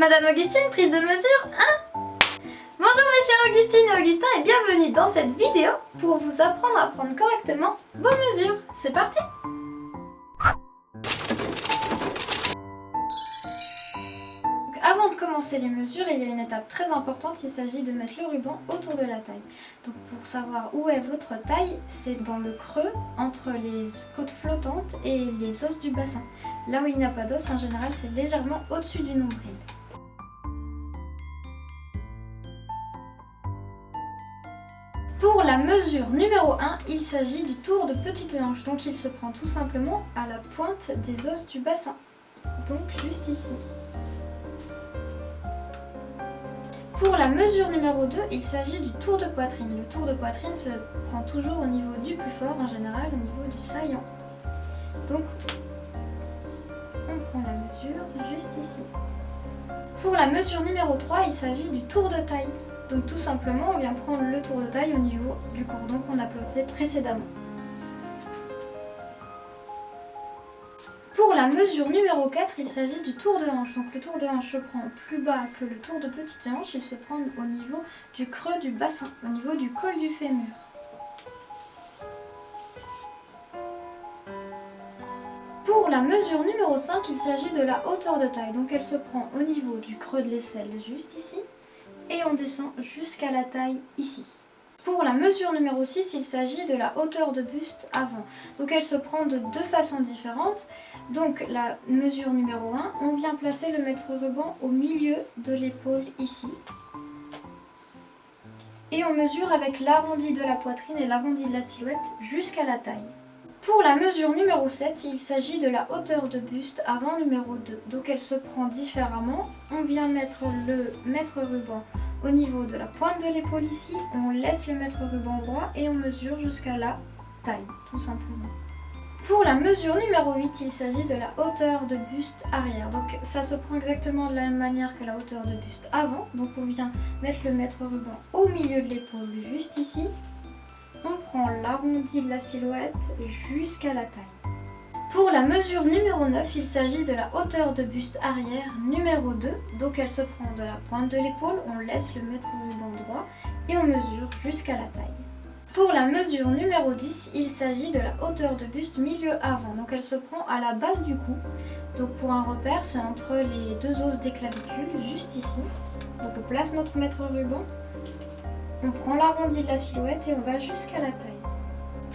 Madame Augustine, prise de mesure 1. Bonjour mes chers Augustine et Augustin et bienvenue dans cette vidéo pour vous apprendre à prendre correctement vos mesures. C'est parti! Donc, avant de commencer les mesures, il y a une étape très importante, il s'agit de mettre le ruban autour de la taille. Donc pour savoir où est votre taille, c'est dans le creux entre les côtes flottantes et les os du bassin. Là où il n'y a pas d'os, en général, c'est légèrement au-dessus du nombril. Pour la mesure numéro 1, il s'agit du tour de petite hanche, donc il se prend tout simplement à la pointe des os du bassin, donc juste ici. Pour la mesure numéro 2, il s'agit du tour de poitrine. Le tour de poitrine se prend toujours au niveau du plus fort, en général au niveau du saillant. Donc on prend la mesure juste ici. Pour la mesure numéro 3, il s'agit du tour de taille. Donc tout simplement, on vient prendre le tour de taille au niveau du cordon qu'on a placé précédemment. Pour la mesure numéro 4, il s'agit du tour de hanche. Donc le tour de hanche se prend plus bas que le tour de petite hanche, il se prend au niveau du creux du bassin, au niveau du col du fémur. Pour la mesure numéro 5, il s'agit de la hauteur de taille. Donc elle se prend au niveau du creux de l'aisselle, juste ici. Et on descend jusqu'à la taille ici. Pour la mesure numéro 6, il s'agit de la hauteur de buste avant. Donc elle se prend de deux façons différentes. Donc la mesure numéro 1, on vient placer le mètre-ruban au milieu de l'épaule ici. Et on mesure avec l'arrondi de la poitrine et l'arrondi de la silhouette jusqu'à la taille. Pour la mesure numéro 7, il s'agit de la hauteur de buste avant numéro 2. Donc elle se prend différemment. On vient mettre le mètre-ruban au niveau de la pointe de l'épaule ici. On laisse le mètre-ruban droit et on mesure jusqu'à la taille, tout simplement. Pour la mesure numéro 8, il s'agit de la hauteur de buste arrière. Donc ça se prend exactement de la même manière que la hauteur de buste avant. Donc on vient mettre le mètre-ruban au milieu de l'épaule, juste ici. On prend l'arrondi de la silhouette jusqu'à la taille. Pour la mesure numéro 9, il s'agit de la hauteur de buste arrière numéro 2. Donc elle se prend de la pointe de l'épaule, on laisse le mètre-ruban droit et on mesure jusqu'à la taille. Pour la mesure numéro 10, il s'agit de la hauteur de buste milieu avant. Donc elle se prend à la base du cou. Donc pour un repère, c'est entre les deux os des clavicules, juste ici. Donc on place notre mètre-ruban. On prend l'arrondi de la silhouette et on va jusqu'à la taille.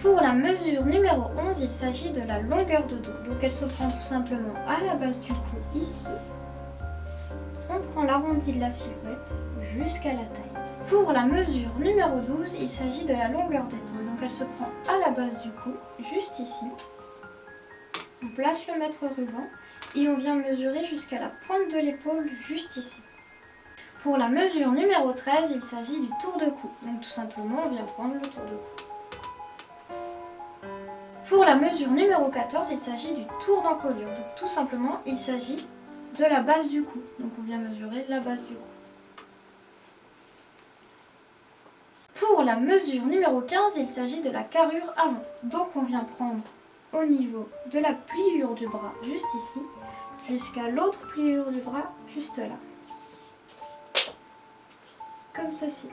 Pour la mesure numéro 11, il s'agit de la longueur de dos. Donc elle se prend tout simplement à la base du cou ici. On prend l'arrondi de la silhouette jusqu'à la taille. Pour la mesure numéro 12, il s'agit de la longueur d'épaule. Donc elle se prend à la base du cou, juste ici. On place le mètre-ruban et on vient mesurer jusqu'à la pointe de l'épaule, juste ici. Pour la mesure numéro 13, il s'agit du tour de cou. Donc tout simplement, on vient prendre le tour de cou. Pour la mesure numéro 14, il s'agit du tour d'encolure. Donc tout simplement, il s'agit de la base du cou. Donc on vient mesurer la base du cou. Pour la mesure numéro 15, il s'agit de la carrure avant. Donc on vient prendre au niveau de la pliure du bras, juste ici, jusqu'à l'autre pliure du bras, juste là. Comme ceci.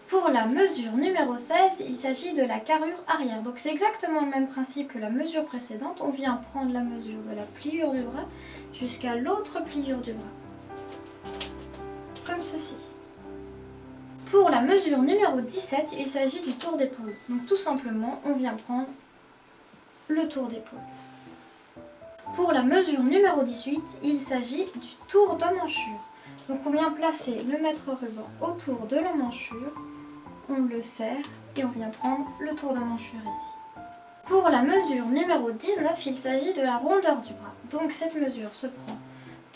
Pour la mesure numéro 16, il s'agit de la carrure arrière. Donc c'est exactement le même principe que la mesure précédente. On vient prendre la mesure de la pliure du bras jusqu'à l'autre pliure du bras. Comme ceci. Pour la mesure numéro 17, il s'agit du tour d'épaule. Donc tout simplement, on vient prendre le tour d'épaule. Pour la mesure numéro 18, il s'agit du tour d'emmanchure. Donc on vient placer le mètre-ruban autour de l'emmanchure, on le serre et on vient prendre le tour d'emmanchure ici. Pour la mesure numéro 19, il s'agit de la rondeur du bras. Donc cette mesure se prend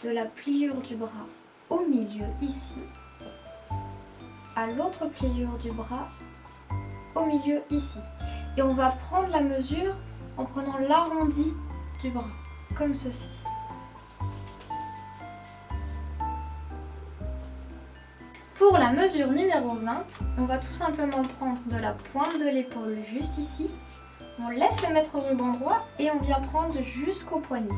de la pliure du bras au milieu ici, à l'autre pliure du bras au milieu ici. Et on va prendre la mesure en prenant l'arrondi du bras, comme ceci. Pour la mesure numéro 20, on va tout simplement prendre de la pointe de l'épaule juste ici. On laisse le mètre-ruban droit et on vient prendre jusqu'au poignet.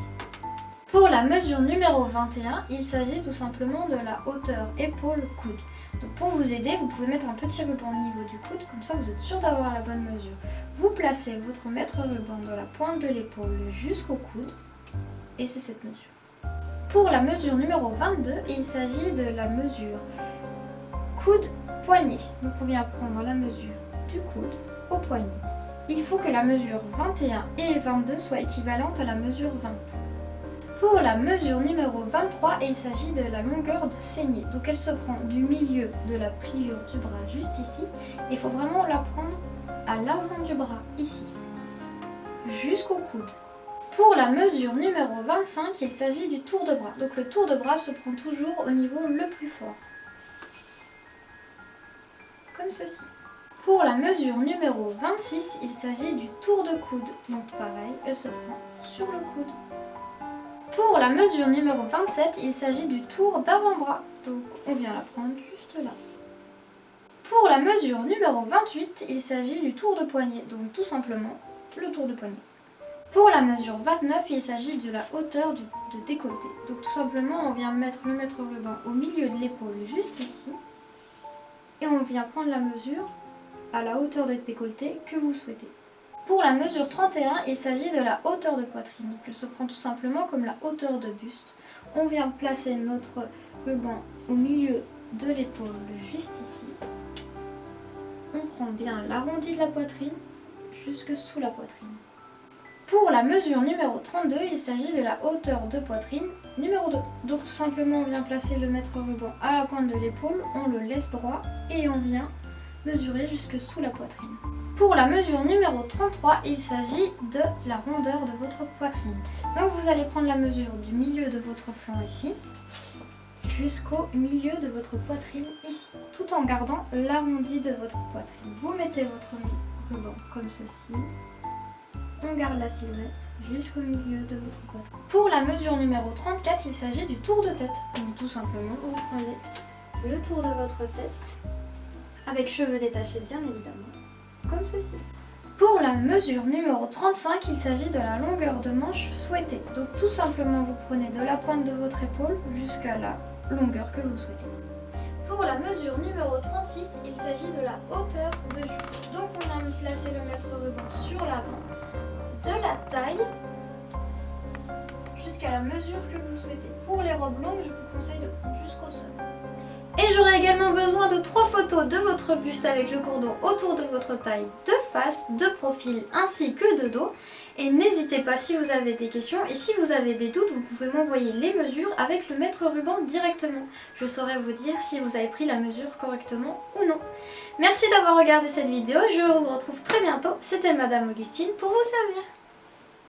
Pour la mesure numéro 21, il s'agit tout simplement de la hauteur épaule-coude. Donc pour vous aider, vous pouvez mettre un petit ruban au niveau du coude, comme ça vous êtes sûr d'avoir la bonne mesure. Vous placez votre mètre ruban de la pointe de l'épaule jusqu'au coude, et c'est cette mesure. Pour la mesure numéro 22, il s'agit de la mesure coude-poignet. Donc on vient prendre la mesure du coude au poignet. Il faut que la mesure 21 et 22 soient équivalentes à la mesure 20. Pour la mesure numéro 23, il s'agit de la longueur de saignée. Donc elle se prend du milieu de la pliure du bras juste ici. Il faut vraiment la prendre à l'avant du bras, ici, jusqu'au coude. Pour la mesure numéro 25, il s'agit du tour de bras. Donc le tour de bras se prend toujours au niveau le plus fort. Comme ceci. Pour la mesure numéro 26, il s'agit du tour de coude. Donc pareil, elle se prend sur le coude. Pour la mesure numéro 27, il s'agit du tour d'avant-bras. Donc on vient la prendre juste là. Pour la mesure numéro 28, il s'agit du tour de poignet. Donc tout simplement le tour de poignet. Pour la mesure 29, il s'agit de la hauteur de décolleté. Donc tout simplement, on vient mettre le mètre ruban au milieu de l'épaule juste ici. Et on vient prendre la mesure à la hauteur de décolleté que vous souhaitez. Pour la mesure 31, il s'agit de la hauteur de poitrine. Donc elle se prend tout simplement comme la hauteur de buste. On vient placer notre ruban au milieu de l'épaule juste ici. On prend bien l'arrondi de la poitrine jusque sous la poitrine. Pour la mesure numéro 32, il s'agit de la hauteur de poitrine numéro 2. Donc tout simplement, on vient placer le mètre ruban à la pointe de l'épaule, on le laisse droit et on vient mesurer jusque sous la poitrine. Pour la mesure numéro 33, il s'agit de la rondeur de votre poitrine. Donc vous allez prendre la mesure du milieu de votre flanc ici, jusqu'au milieu de votre poitrine ici, tout en gardant l'arrondi de votre poitrine. Vous mettez votre ruban comme ceci. On garde la silhouette jusqu'au milieu de votre poitrine. Pour la mesure numéro 34, il s'agit du tour de tête. Donc tout simplement, vous prenez le tour de votre tête, avec cheveux détachés bien évidemment, comme ceci. Pour la mesure numéro 35, il s'agit de la longueur de manche souhaitée. Donc tout simplement, vous prenez de la pointe de votre épaule jusqu'à la longueur que vous souhaitez. Pour la mesure numéro 36, il s'agit de la hauteur de jupe. Donc on vient placer le mètre ruban sur l'avant, de la taille jusqu'à la mesure que vous souhaitez. Pour les robes longues, je vous conseille de prendre jusqu'au sol. Et j'aurai également besoin de 3 photos de votre buste avec le cordon autour de votre taille de face, de profil ainsi que de dos. Et n'hésitez pas si vous avez des questions et si vous avez des doutes, vous pouvez m'envoyer les mesures avec le mètre ruban directement. Je saurai vous dire si vous avez pris la mesure correctement ou non. Merci d'avoir regardé cette vidéo, je vous retrouve très bientôt. C'était Madame Augustine pour vous servir.